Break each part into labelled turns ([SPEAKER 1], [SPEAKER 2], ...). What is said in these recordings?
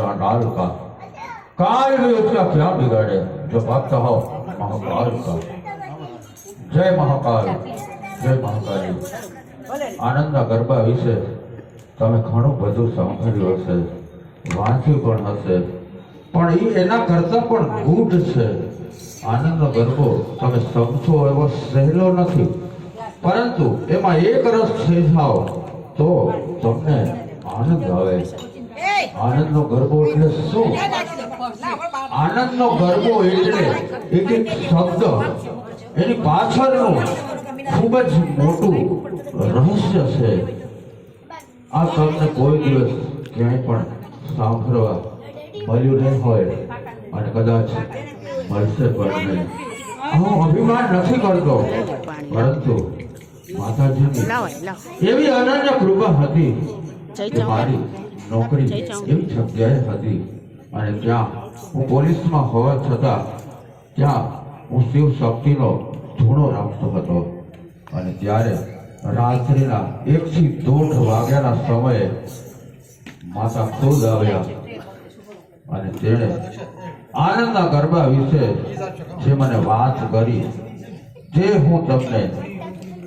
[SPEAKER 1] चांडाल का, काल भी उसका क्या बिगाड़े जो भक्त हो महाकाल का। जय महाकाल, जय महाकाली। आनंदના ગરબા વિશે તમે ઘણું બધું સાંભળ્યું હશે, વાંચ્યું પણ હશે, પણ એ એના કરતા પણ ગૂઢ છે। આનંદનો ગરબો તમે સમજો એવો સહેલો નથી, પરંતુ એમાં એક રસ થઈ જાઓ તો તમને આનંદ આવે। આનંદનો ગરબો એટલે શું? આનંદનો ગરબો એટલે એક એક શબ્દ એની પાછળનું ખૂબ જ મોટું રહસ્ય છે। આ તમને કોઈ દિવસ ક્યાંય પણ સાંભળવા મળ્યું નહીં હોય અને કદાચ મળશે પણ નહીં। હું અભિમાન નથી કરતો, પરંતુ માતાજીની એવી અનન્ય કૃપા હતી કે મારી નોકરી એવી જગ્યાએ હતી અને ત્યાં હું પોલીસમાં હોવા છતાં ત્યાં હું શિવ શક્તિનો ધૂણો રાખતો હતો। અને ત્યારે રાત્રિના 1 થી 1:30 વાગ્યાના સમયે માતા ખુદ આવ્યા અને તેણે આનંદના ગરબા વિશે જે મને વાત કરી, જે હું તમને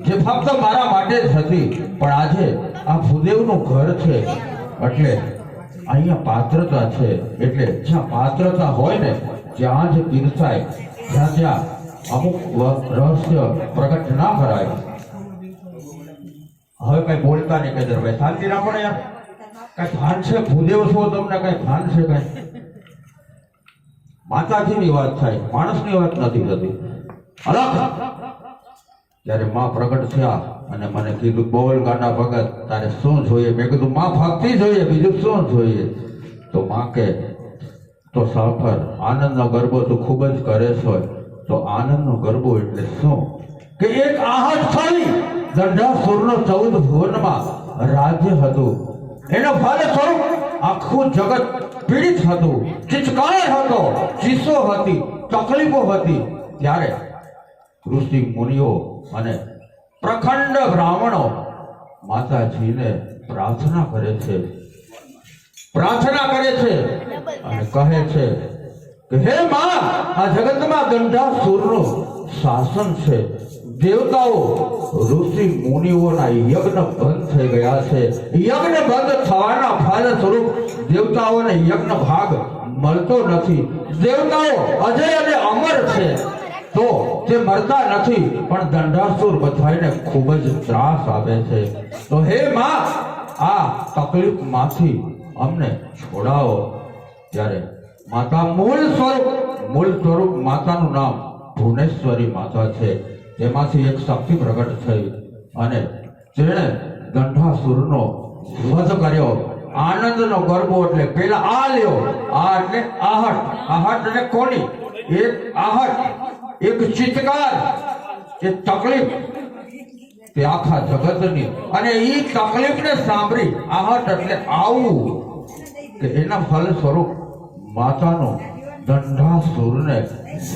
[SPEAKER 1] જે ફક્ત મારા માટે જ હતી, પણ આજે આ ભૂદેવનું ઘર છે એટલે અહીંયા પાત્રતા છે, એટલે જ્યાં પાત્રતા હોય ને ત્યાં જ પીરસાય, જ્યાં જ્યાં અમુક રહસ્ય પ્રગટ ના કરાય। હવે કઈ બોલતા નહીં કે ભાઈ શાંતિ રાખો ને યાર, કઈ ભાન છે? ભૂદેવ છો તમને કઈ ભાન છે? કઈ માતાજીની વાત થાય, માણસની વાત નથી થતી। અલગ ત્યારે માં પ્રગટ થયા અને મને કીધું બોલ ગાંડા ભગત તારે શું જોઈએ? મેં કીધું માં ભક્તિ જોઈએ, બીજું શું જોઈએ? તો માં કે તો સફર આનંદનો ગરબો તું ખૂબ જ કરે છો, તો આનંદનો ગરબો એટલે શું? કે એક આહટ થઈ દંડાસુરનો 14 ભુવનમાં રાજ્ય હતું, એનો ફળ સ્વરૂપ આખું જગત પીડિત હતું, ચિચકાર હતો, ચીસો હતી, તકલીફો હતી। ત્યારે ઋષિ મુનિઓ અને પ્રખંડ બ્રાહ્મણો માતાજીને પ્રાર્થના કરે છે અને કહે છે કે હે માં, આ જગતમાં દંડાસુરનું શાસન છે, દેવતાઓ ઋષિ મુનિઓના યજ્ઞ બંધ થઈ ગયા છે, યજ્ઞ બંધ થવાના ફળ સ્વરૂપ દેવતાઓને યજ્ઞ ભાગ મળતો નથી, દેવતાઓ અજય અને અમર છે તો તે મરતા નથી, પણ દંડાસુર બધાને ખૂબ જ ત્રાસ આપે છે। તો હે માં, આ તકલીફમાંથી અમને છોડાવો। ત્યારે માતા મૂળ સ્વરૂપ માતાનું નામ ભુવનેશ્વરી માતા છે, તેમાંથી એક શક્તિ પ્રગટ થઈ અને તેણે દંડાસુરનો વધ કર્યો। આનંદનો ગરબો એટલે પેલા આ લ્યો, આ એટલે આહટ એટલે કોની? એક આહટ, એક ચિત્કાર, એક તકલીફ, તે આખા જગતની, અને એ તકલીફને સાંભળી આહટ એટલે આવું કે એના ફળ સ્વરૂપ માતાનો દંડાસુરને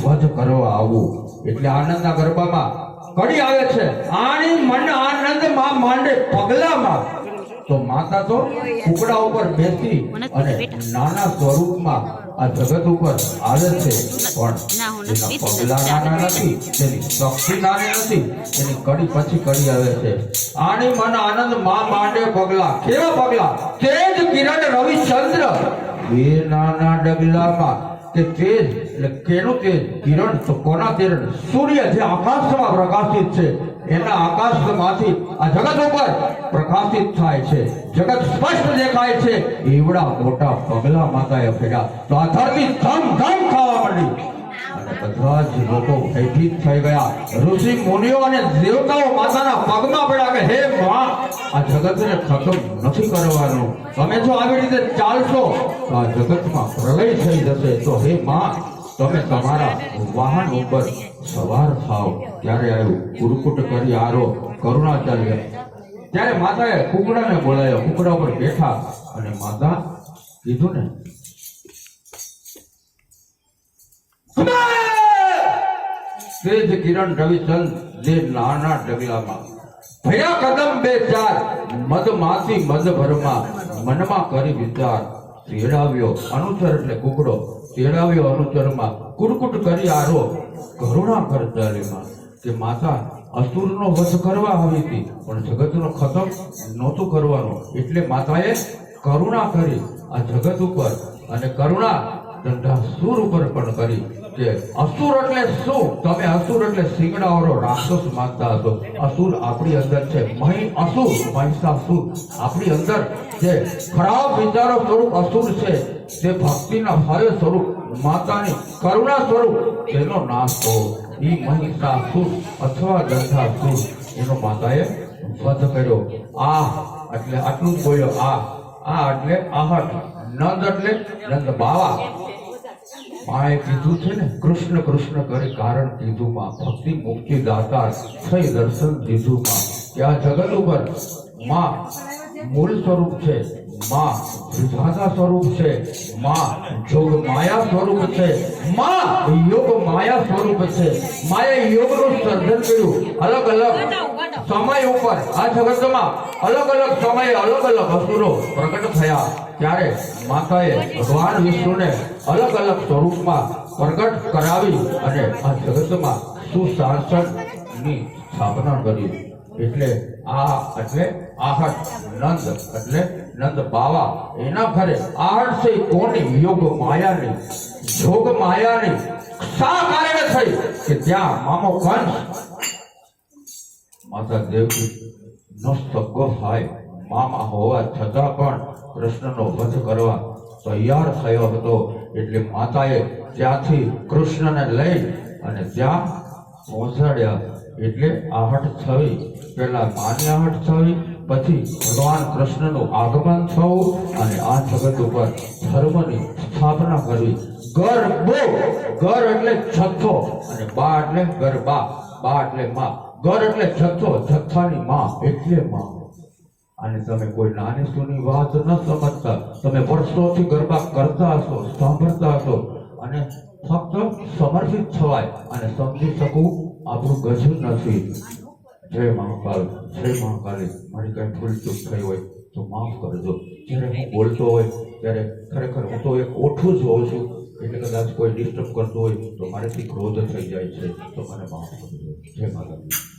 [SPEAKER 1] વધ કરવા આવું। એટલે આનંદના ગરબામાં કડી આવે છે, આની મન આનંદમાં માંડે પગલામાં। તો માતા તો કુકડા ઉપર બેસી અને નાના સ્વરૂપમાં આ જગત ઉપર આવે છે, પણ એના પગલા નાના નથી, તેની શક્તિ નાની નથી, એની કડી પછી કડી આવે છે। આની મન આનંદ માં માંડે પગલા, કેવા પગલા? તેજ કિરણ રવિચંદ્ર બે નાના ડગલામાં। કે તેજ એટલે કેનું તેજ? કિરણ તો કોના કિરણ? સૂર્ય જે આકાશમાં પ્રકાશિત છે, એના આકાશમાંથી આ જગત ઉપર પ્રકાશિત થાય છે, જગત સ્પષ્ટ દેખાય છે, એવડા મોટા પગલા માતાએ ફેર્યા। તો આ ધરતી ધમ ખાવા માંડી અને બધા જ લોકો ભયભીત થઈ ગયા। ઋષિ મુનિઓ અને દેવતાઓ માતાના પગમાં પડ્યા કે હે માં, આ જગતને ખતમ નથી કરવાનું, તમે જો આવી રીતે ચાલશો તો આ જગતમાં પ્રલય થઈ જશે। તો હે માં, તમે તમારા વાહન ઉપર સવાર થાવ। ત્યારે આવ્યું કુરકુટ કરી આરો કરુણાચાર્ય। ત્યારે માતાએ કુકડાને બોલાવ્યો, કુકડા ઉપર બેઠા અને માતા કીધું ને તેજ કિરણ રવિચંદ જે નાના ડગલામાં, ભયા કદમ 2-4 મદમાથી મદ ભરમાં, મનમાં કરી વિચાર, તેડાવ્યો, અનુચર એટલે કુકડો, તેડાવ્યો અનુચરમાં, કુટકુટ કરી આરો, કરુણા કરતાલીમાં કે માતા અસુરનો વધ કરવા આવી હતી પણ જગતનો ખતમ નહોતું કરવાનું, એટલે માતાએ કરુણા કરી આ જગત ઉપર, અને કરુણા દંડાસુર ઉપર પણ કરી કે અસુર એટલે શું? તમે અસુર એટલે સિંગડાવાળો રાક્ષસ માનતા હશો. અસુર આપણી અંદર છે, અસુર મહિષાસુર આપણી અંદર જે ખરાબ વિચારો સ્વરૂપ અસુર છે, તે ભક્તિના ફળ સ્વરૂપ માતાની કરુણા સ્વરૂપ તેનો નાશ થયો. ઈ મહિષાસુર અથવા દંડાસુર એનો માતાએ વધ કર્યો. આ એટલે આટલું જ બોલ્યો. આ એટલે આહટ, નંદ એટલે નંદ બાવા. માએ કીધું છે ને, કૃષ્ણ કૃષ્ણ કરી કારણ કીધું માં, ભક્તિ મુક્તિ દાતા થઈ દર્શન દીધું માં. કે આ જગત ઉપર માં મૂળ સ્વરૂપ છે, માં વિધાતા સ્વરૂપ છે, માં જોગ માયા સ્વરૂપ છે, માં યોગ માયા સ્વરૂપ છે. માએ યોગનું સર્જન કર્યું અલગ અલગ સમય ઉપર. આ જગતમાં અલગ અલગ સમયે અલગ અલગ અસુરો પ્રગટ થયા, ત્યારે માતાએ ભગવાન વિષ્ણુને અલગ અલગ સ્વરૂપમાં પ્રગટ કરાવી અને આ જગતમાં સુશાસનની સ્થાપના કરી. એટલે આ એટલે આહટ, નંદ એટલે નંદ બાવા. એના ઘરે આહટ છે કોની? યોગ માયાની, જોગ માયાની. શા કારણે થઈ? કે ત્યાં મામો કંસ માતા દેવકી નો સગો ભાઈ મામા હોવા છતાં પણ કૃષ્ણનો વધ કરવા તૈયાર થયો હતો. એટલે માતાએ ત્યાંથી કૃષ્ણને લઈ અને ત્યાં પહોંચાડ્યા. એટલે આહટ થવી, પહેલા માની આહટ થવી, પછી ભગવાન કૃષ્ણનું આગમન થવું અને આ જગત ઉપર ધર્મની સ્થાપના કરવી. ગરબો, ગર એટલે જથ્થો અને બા એટલે ગરબા, બા એટલે માં. ગર એટલે જથ્થો, જથ્થાની માં એટલે માં. અને તમે કોઈ નાની સૂની વાત ન સમજતા, તમે વર્ષોથી ગરબા કરતા હશો, સાંભળતા હશો, અને ફક્ત સમર્પિત થવાય અને સમજી શકું આપણું ગજુ નથી. જય મહાકાલ, જય મહાકાલી. મારી કઈ ભૂલ ચૂક થઈ હોય તો માફ કરજો. જ્યારે હું બોલતો હોય ત્યારે ખરેખર હું તો એક ઓઠું જ હોઉં છું, એટલે કદાચ કોઈ ડિસ્ટર્બ કરતું હોય તો મારેથી ક્રોધ થઈ જાય છે, તો મને માફ કરજો. જય માતાજી.